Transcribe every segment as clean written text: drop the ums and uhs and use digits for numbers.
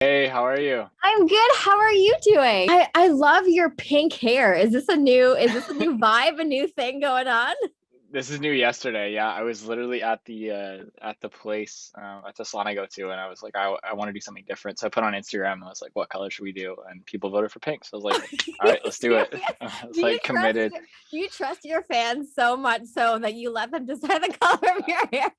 Hey, how are you? I'm good. How are you doing? I love your pink hair. Is this a new vibe, a new thing going on? This is new yesterday. Yeah, I was literally at the place at the salon I go to, and I was like, I want to do something different. So I put on Instagram, and I was like, what color should we do? And people voted for pink. So I was like, all right, let's do it. Serious? I was Do you like trust committed. do you trust your fans so much so that you let them decide the color of your hair?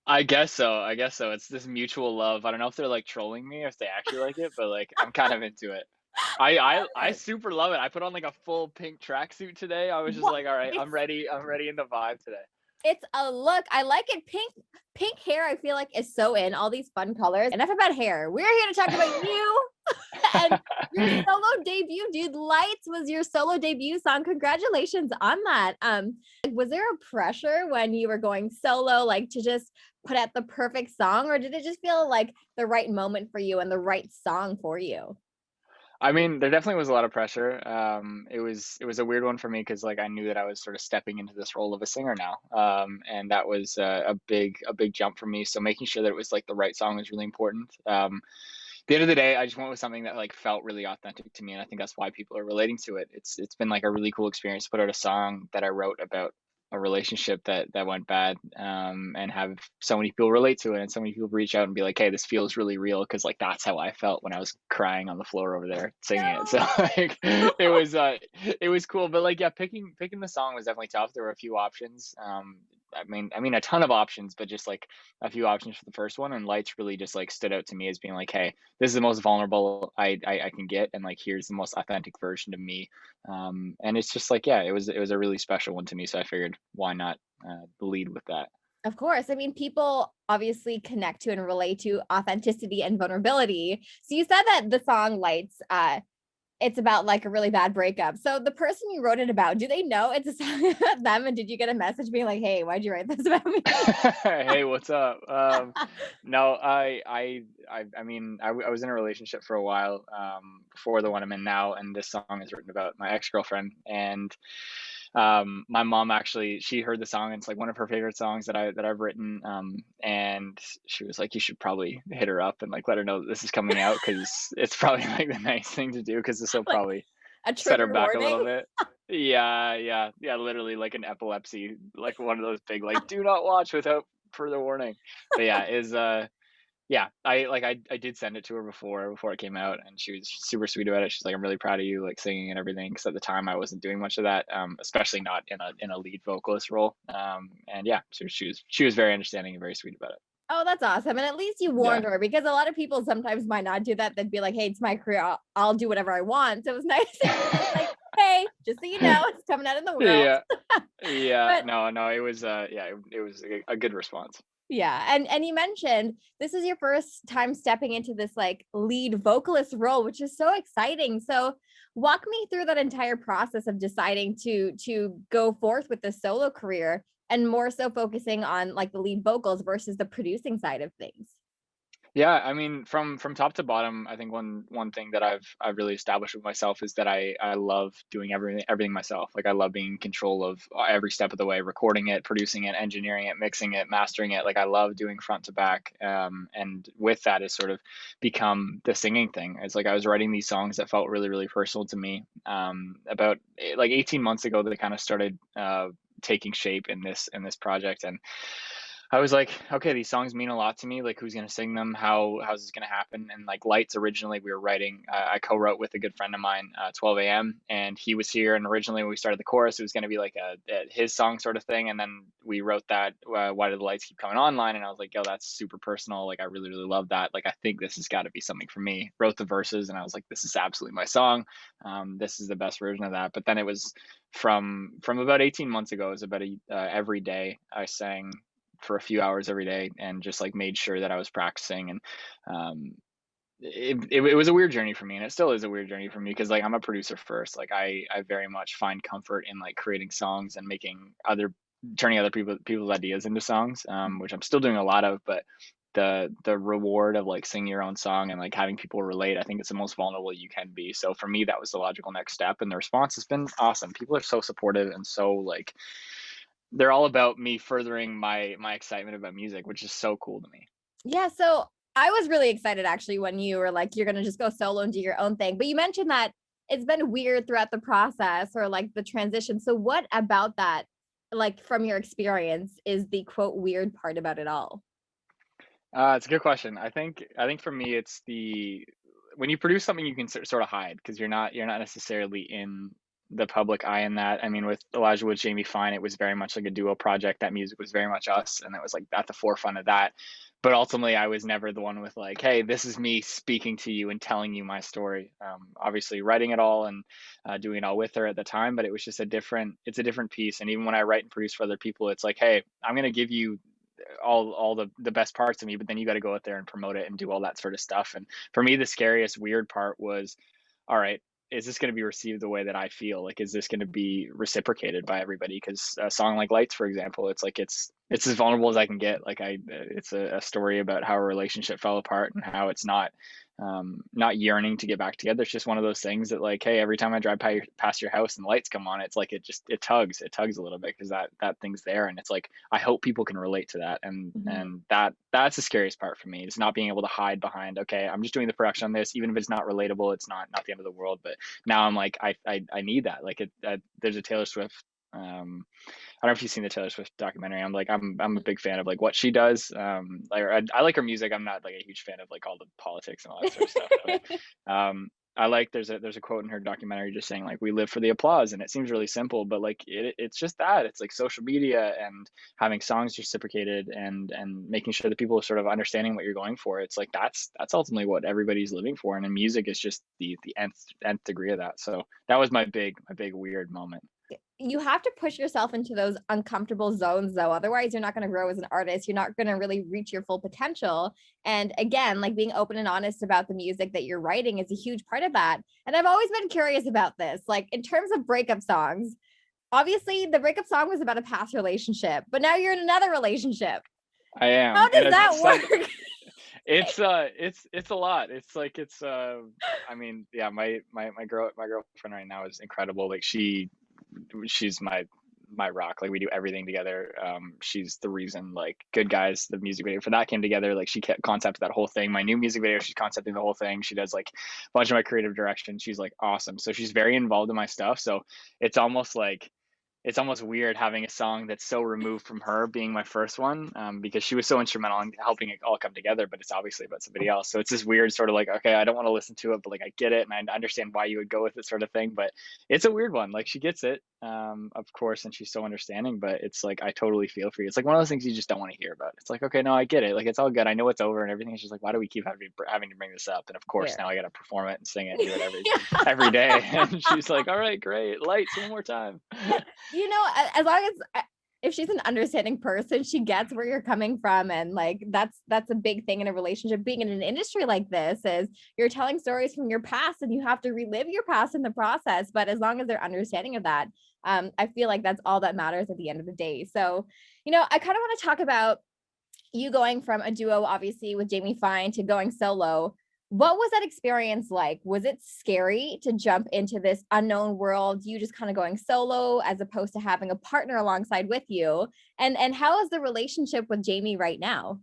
I guess so. I guess so. It's this mutual love. I don't know if they're like trolling me or if they actually like it, but like I'm kind of into it. I Love it. super love it. I put on like a full pink tracksuit today. I was just What like, all right, it's I'm ready. I'm ready in the vibe today. it's a look. I like it. Pink hair, I feel like is so in all these fun colors. Enough about hair. We're here to talk about you and your solo debut, dude. Lights was your solo debut song. Congratulations on that. Like, was there a pressure when you were going solo, like to just put out the perfect song, or did it just feel like the right moment for you and the right song for you? I mean, there definitely was a lot of pressure. It was a weird one for me because like I knew that I was sort of stepping into this role of a singer now, and that was a big jump for me. So making sure that it was like the right song was really important. At the end of the day, I just went with something that like felt really authentic to me, and I think that's why people are relating to it. It's been like a really cool experience to put out a song that I wrote about a relationship that went bad, and have so many people relate to it, and so many people reach out and be like, "Hey, this feels really real," because like that's how I felt when I was crying on the floor over there singing it. So No. like it was cool, but like yeah, picking the song was definitely tough. There were a few options. I mean a ton of options, but just like a few options for the first one, and Lights really just like stood out to me as being like, hey, this is the most vulnerable I can get, and like here's the most authentic version of me. And it's just like, yeah, it was a really special one to me, so I figured why not lead with that. Of course. I mean, people obviously connect to and relate to authenticity and vulnerability. So you said that the song Lights, it's about like a really bad breakup. So the person you wrote it about, do they know it's a song about them? And did you get a message being like, hey, why'd you write this about me? Hey, what's up? No, I was in a relationship for a while, before the one I'm in now, and this song is written about my ex-girlfriend. And my mom actually, she heard the song, and it's like one of her favorite songs that I've written. And she was like, you should probably hit her up and like let her know that this is coming out, because it's probably like the nice thing to do, because this will Like probably a set her trigger back a little warning? bit. Yeah, yeah, yeah, literally like an epilepsy, like one of those big like do not watch without further warning. But yeah, is yeah, I did send it to her before it came out, and she was super sweet about it. She's like, I'm really proud of you, like singing and everything, because at the time I wasn't doing much of that, especially not in a lead vocalist role. And yeah, so she was very understanding and very sweet about it. Oh, that's awesome. And at least you Yeah. warned her because a lot of people sometimes might not do that. They'd be like, hey, it's my career. I'll do whatever I want. So it was nice that you were just like, hey, just so you know, it's coming out in the world. Yeah. Yeah. But No, no, it was yeah, it was a good response. yeah, and you mentioned this is your first time stepping into this like lead vocalist role, which is so exciting. So walk me through that entire process of deciding to go forth with the solo career and more so focusing on like the lead vocals versus the producing side of things. Yeah, I mean, from top to bottom, I think one thing that I've really established with myself is that I love doing everything myself. Like I love being in control of every step of the way, recording it, producing it, engineering it, mixing it, mastering it. Like I love doing front to back. And with that has sort of become the singing thing. It's like I was writing these songs that felt really, really personal to me. About like 18 months ago, they kind of started taking shape in this project. And I was like, okay, these songs mean a lot to me. Like, who's gonna sing them? How's this gonna happen? And like Lights, originally we were writing. I co-wrote with a good friend of mine, 12 a.m. And he was here. And originally when we started the chorus, it was gonna be like a his song sort of thing. And then we wrote that, Why Do the Lights Keep Coming Online? And I was like, yo, that's super personal. Like, I really really love that. Like, I think this has got to be something for me. Wrote the verses, and I was like, this is absolutely my song. This is the best version of that. But then it was from about 18 months ago. It was about every day I sang for a few hours every day, and just like made sure that I was practicing. And um, it was a weird journey for me, and it still is a weird journey for me, because like I'm a producer first. Like I very much find comfort in like creating songs and making other turning other people's ideas into songs, which I'm still doing a lot of. But the reward of like singing your own song and like having people relate, I think it's the most vulnerable you can be. So for me, that was the logical next step, and the response has been awesome. People are so supportive and so like they're all about me furthering my excitement about music, which is so cool to me. Yeah, so I was really excited actually when you were like, you're gonna just go solo and do your own thing. But you mentioned that it's been weird throughout the process or like the transition. So what about that, like from your experience, is the quote weird part about it all? It's a good question. I think for me, it's the when you produce something you can sort of hide because you're not necessarily in the public eye in that. I mean, with Elijah Wood, Jamie Fine, it was very much like a duo project. That music was very much us, and it was like at the forefront of that. But ultimately, I was never the one with like, "Hey, this is me speaking to you and telling you my story." Obviously, writing it all and doing it all with her at the time, but it was just a different. It's a different piece. And even when I write and produce for other people, it's like, "Hey, I'm gonna give you all the best parts of me, but then you got to go out there and promote it and do all that sort of stuff." And for me, the scariest weird part was, all right, is this going to be received the way that I feel? Like, is this going to be reciprocated by everybody? Because a song like Lights, for example, it's like it's as vulnerable as I can get. Like it's a story about how a relationship fell apart and how it's not yearning to get back together. It's just one of those things that like, hey, every time I drive past your house and the lights come on, it's like it tugs a little bit because that thing's there, and it's like I hope people can relate to that, and Mhm. and that's the scariest part for me. It's not being able to hide behind, okay, I'm just doing the production on this, even if it's not relatable, it's not the end of the world. But now I'm like I need that. Like there's a Taylor Swift. I don't know if you've seen the Taylor Swift documentary. I'm a big fan of like what she does. Like I like her music. I'm not like a huge fan of like all the politics and all that sort of stuff. But I like there's a quote in her documentary just saying like we live for the applause, and it seems really simple, but like it's just that it's like social media and having songs reciprocated and making sure that people are sort of understanding what you're going for. It's like that's ultimately what everybody's living for, and then music is just the nth degree of that. So that was my big weird moment. You have to push yourself into those uncomfortable zones though, otherwise you're not going to grow as an artist, you're not going to really reach your full potential. And again, like being open and honest about the music that you're writing is a huge part of that. And I've always been curious about this, like in terms of breakup songs. Obviously the breakup song was about a past relationship, but now you're in another relationship. I How am, and does as that sad, work? it's a lot. It's like I mean, yeah, my girlfriend right now is incredible. Like she's my rock. Like we do everything together. She's the reason like Good Guys, the music video for that came together. Like she kept concepted that whole thing. My new music video, she's concepting the whole thing. She does like a bunch of my creative direction. She's like awesome. So she's very involved in my stuff. So it's almost like it's almost weird having a song that's so removed from her being my first one, because she was so instrumental in helping it all come together, but it's obviously about somebody else. So it's this weird sort of like, okay, I don't want to listen to it, but like I get it and I understand why you would go with it sort of thing. But it's a weird one. Like she gets it, of course, and she's so understanding, but it's like I totally feel for you. It's like one of those things you just don't want to hear about. It's like, okay, no, I get it. Like it's all good. I know it's over and everything. It's just like, why do we keep having to bring this up? And of course Fair. now I gotta perform it and sing it and do it every day. And she's like, all right, great, lights one more time. You know, as long as if she's an understanding person, she gets where you're coming from. And like that's a big thing in a relationship. Being in an industry like this is you're telling stories from your past and you have to relive your past in the process. But as long as they're understanding of that, I feel like that's all that matters at the end of the day. So, you know, I kind of want to talk about you going from a duo, obviously, with Jamie Fine to going solo. What was that experience like? Was it scary to jump into this unknown world, you just kind of going solo as opposed to having a partner alongside with you? And how is the relationship with Jamie right now?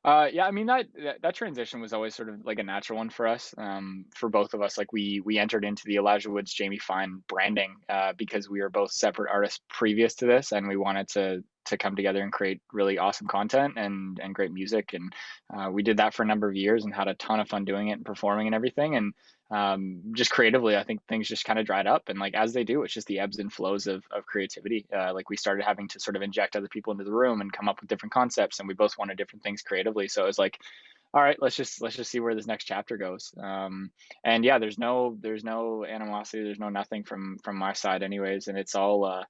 Yeah, I mean that transition was always sort of like a natural one for us, for both of us. Like we entered into the Elijah Woods, Jamie Fine branding because we were both separate artists previous to this, and we wanted to come together and create really awesome content and great music. And we did that for a number of years and had a ton of fun doing it and performing and everything. And just creatively, I think things just kind of dried up. And like as they do, it's just the ebbs and flows of creativity. Like we started having to sort of inject other people into the room and come up with different concepts, and we both wanted different things creatively. So it was like, all right, let's just see where this next chapter goes. And yeah, there's no animosity, there's no nothing from my side, anyways. And it's all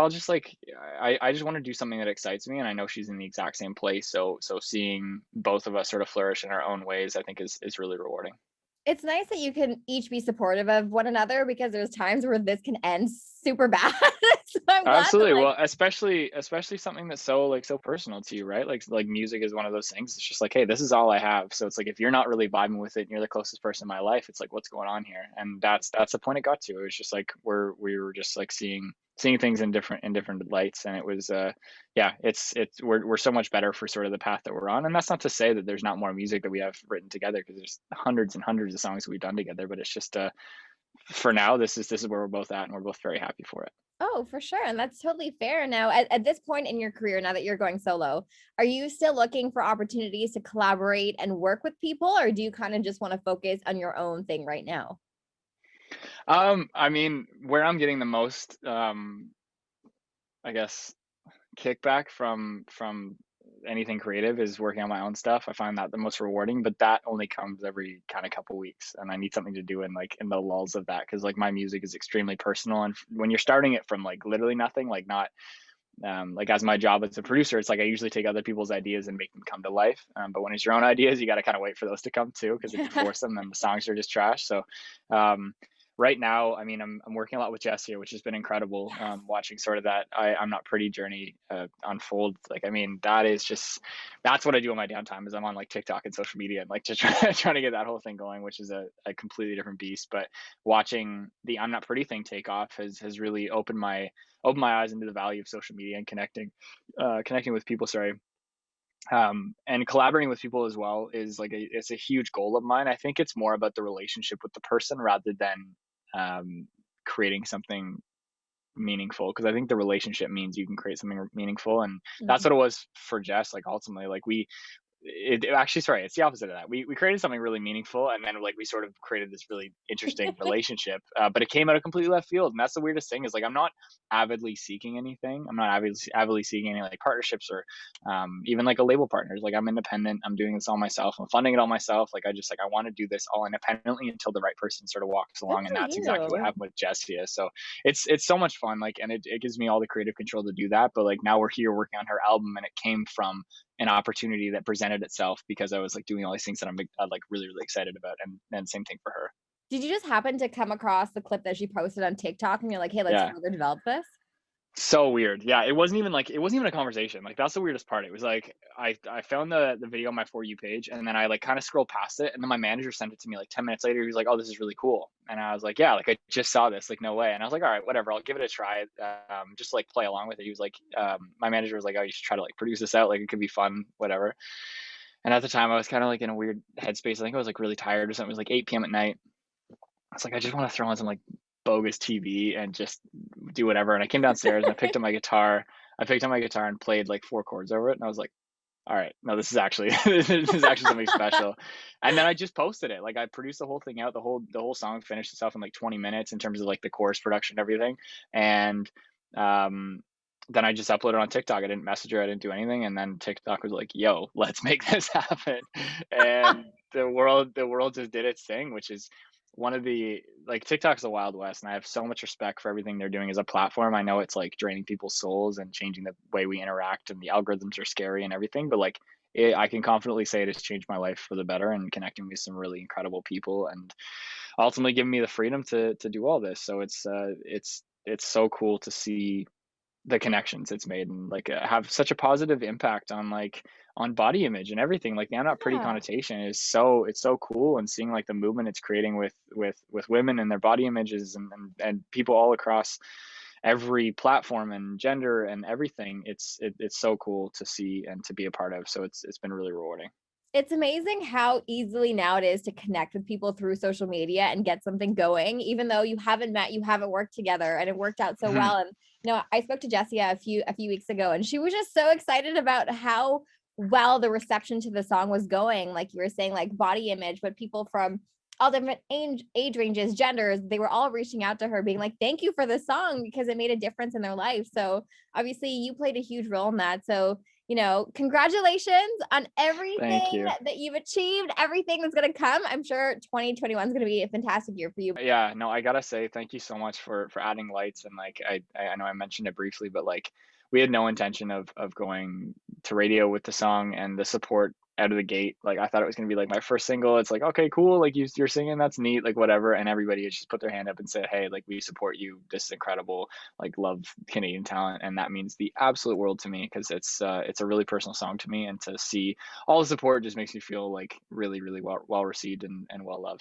just like I just want to do something that excites me, and I know she's in the exact same place. So seeing both of us sort of flourish in our own ways, I think is really rewarding. It's nice that you can each be supportive of one another because there's times where this can end super bad. So I'm glad that Absolutely. like, Well, especially something that's so like so personal to you, right? Like music is one of those things. It's just like, hey, this is all I have. So it's like if you're not really vibing with it and you're the closest person in my life, it's like what's going on here? And that's the point it got to. It was just like we were just like seeing things in different lights. And it was yeah, it's we're so much better for sort of the path that we're on. And that's not to say that there's not more music that we have written together, because there's hundreds and hundreds of songs that we've done together. But it's just for now, this is where we're both at, and we're both very happy for it. oh, for sure. And that's totally fair. Now, at this point in your career, now that you're going solo, are you still looking for opportunities to collaborate and work with people, or do you kind of just want to focus on your own thing right now? I mean, where I'm getting the most, I guess, kickback from anything creative is working on my own stuff. I find that the most rewarding, but that only comes every kind of couple weeks, and I need something to do in like in the lulls of that, because like my music is extremely personal, and when you're starting it from like literally nothing, like not like as my job as a producer, it's like I usually take other people's ideas and make them come to life. But when it's your own ideas, you got to kind of wait for those to come too, because if you force them, then the songs are just trash. So um, right now, I mean, I'm working a lot with Jess here, which has been incredible. Watching sort of that I'm not pretty journey unfold. Like, I mean, that's what I do in my downtime, is I'm on like TikTok and social media, and like just trying to get that whole thing going, which is a completely different beast. But watching the I'm not pretty thing take off has really opened my eyes into the value of social media and connecting with people. Sorry. And collaborating with people as well is like it's a huge goal of mine. I think it's more about the relationship with the person rather than creating something meaningful, because I think the relationship means you can create something meaningful, and that's Mhm. what it was for Jess. Like ultimately, like it actually, sorry, it's the opposite of that. We created something really meaningful, and then like we sort of created this really interesting relationship, but it came out of completely left field. And that's the weirdest thing, is like I'm not avidly seeking anything. I'm not avidly seeking any like partnerships or even like a label partners. Like I'm independent, I'm doing this all myself, I'm funding it all myself. Like I want to do this all independently until the right person sort of walks Good along, and for that's exactly what you. happened with Jessia. So it's so much fun, like, and it gives me all the creative control to do that. But like now we're here working on her album, and it came from an opportunity that presented itself because I was like doing all these things that I'm like really excited about, and same thing for her. Did you just happen to come across the clip that she posted on TikTok and you're like, hey, let's Yeah. further develop this? So weird. Yeah, it wasn't even a conversation. Like that's the weirdest part. It was like I found the video on my For You page, and then I like kind of scrolled past it, and then my manager sent it to me like 10 minutes later. He was like, "Oh, this is really cool." And I was like, "Yeah, like I just saw this. Like no way." And I was like, "All right, whatever. I'll give it a try. Just like play along with it." He was like my manager was like, "Oh, you should try to like produce this out. Like it could be fun, whatever." And at the time I was kind of like in a weird headspace. I think I was like really tired or something. It was like 8 p.m. at night. I was like, I just want to throw on some like bogus TV and just do whatever. And I came downstairs and I picked up my guitar. I picked up my guitar and played like four chords over it. And I was like, all right, no, this is actually this is actually something special. And then I just posted it. Like I produced the whole thing out. The whole song finished itself in like 20 minutes in terms of like the chorus production and everything. And um then I just uploaded it on TikTok. I didn't message her, I didn't do anything. And then TikTok was like, yo, let's make this happen. And the world just did its thing, which is one of the like TikTok's the Wild West, and I have so much respect for everything they're doing as a platform. I know it's like draining people's souls and changing the way we interact, and the algorithms are scary and everything, but like I can confidently say it has changed my life for the better and connecting me with some really incredible people, and ultimately giving me the freedom to do all this. So it's so cool to see the connections it's made, and like have such a positive impact on like on body image and everything. Like the I'm not pretty Yeah. connotation is it's so cool, and seeing like the movement it's creating with women and their body images, and people all across every platform and gender and everything. It's so cool to see and to be a part of. So it's been really rewarding. It's amazing how easily now it is to connect with people through social media and get something going, even though you haven't met, you haven't worked together, and it worked out so Mhm. well. And I spoke to Jessia a few weeks ago, and she was just so excited about how well the reception to the song was going. Like you were saying, like body image, but people from all different age ranges, genders, they were all reaching out to her, being like, "Thank you for the song because it made a difference in their life." So obviously, you played a huge role in that. So congratulations on Thank everything you. that you've achieved, everything that's going to come. I'm sure 2021 is going to be a fantastic year for you. Yeah, no, I gotta say thank you so much for adding lights. And like I know I mentioned it briefly, but like we had no intention of going to radio with the song, and the support out of the gate. Like I thought it was gonna be like my first single. It's like, okay, cool, like you're singing, that's neat, like whatever. And everybody has just put their hand up and said, hey, like we support you. This is incredible. Like love Canadian talent, and that means the absolute world to me because it's a really personal song to me, and to see all the support just makes me feel like really well received and well loved.